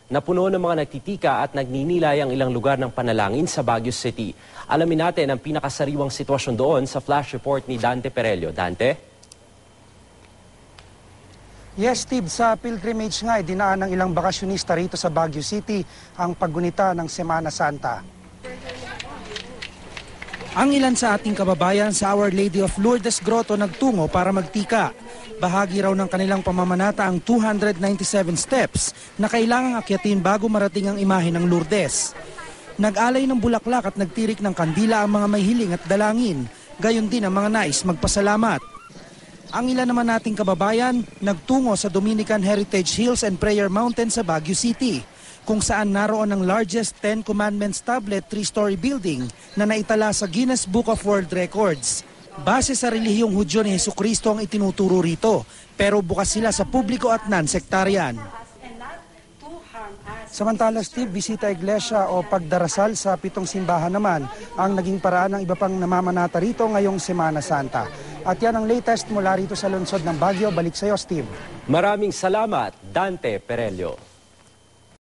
Napuno ng mga nagtitika at nagninilay ang ilang lugar ng panalangin sa Baguio City. Alamin natin ang pinakasariwang sitwasyon doon sa flash report ni Dante Perello. Dante? Yes, Steve, sa pilgrimage nga, dinaan ng ilang bakasyonista rito sa Baguio City ang paggunita ng Semana Santa. Ang ilan sa ating kababayan sa Our Lady of Lourdes Grotto nagtungo para magtika. Bahagi raw ng kanilang pamamanata ang 297 steps na kailangang akyatin bago marating ang imahe ng Lourdes. Nag-alay ng bulaklak at nagtirik ng kandila ang mga may hiling at dalangin, gayon din ang mga nais magpasalamat. Ang ilan naman nating kababayan nagtungo sa Dominican Heritage Hills and Prayer Mountain sa Baguio City, kung saan naroon ang largest 10 Commandments tablet 3-story building na naitala sa Guinness Book of World Records. Base sa relihiyong Hudyo ni Jesucristo ang itinuturo rito, pero bukas sila sa publiko at non-sektarian. Samantala, Steve, bisita iglesia o pagdarasal sa 7 simbahan naman ang naging paraan ng iba pang namamanata rito ngayong Semana Santa. At yan ang latest mula rito sa lungsod ng Baguio. Balik sa iyo, Steve. Maraming salamat, Dante Perello.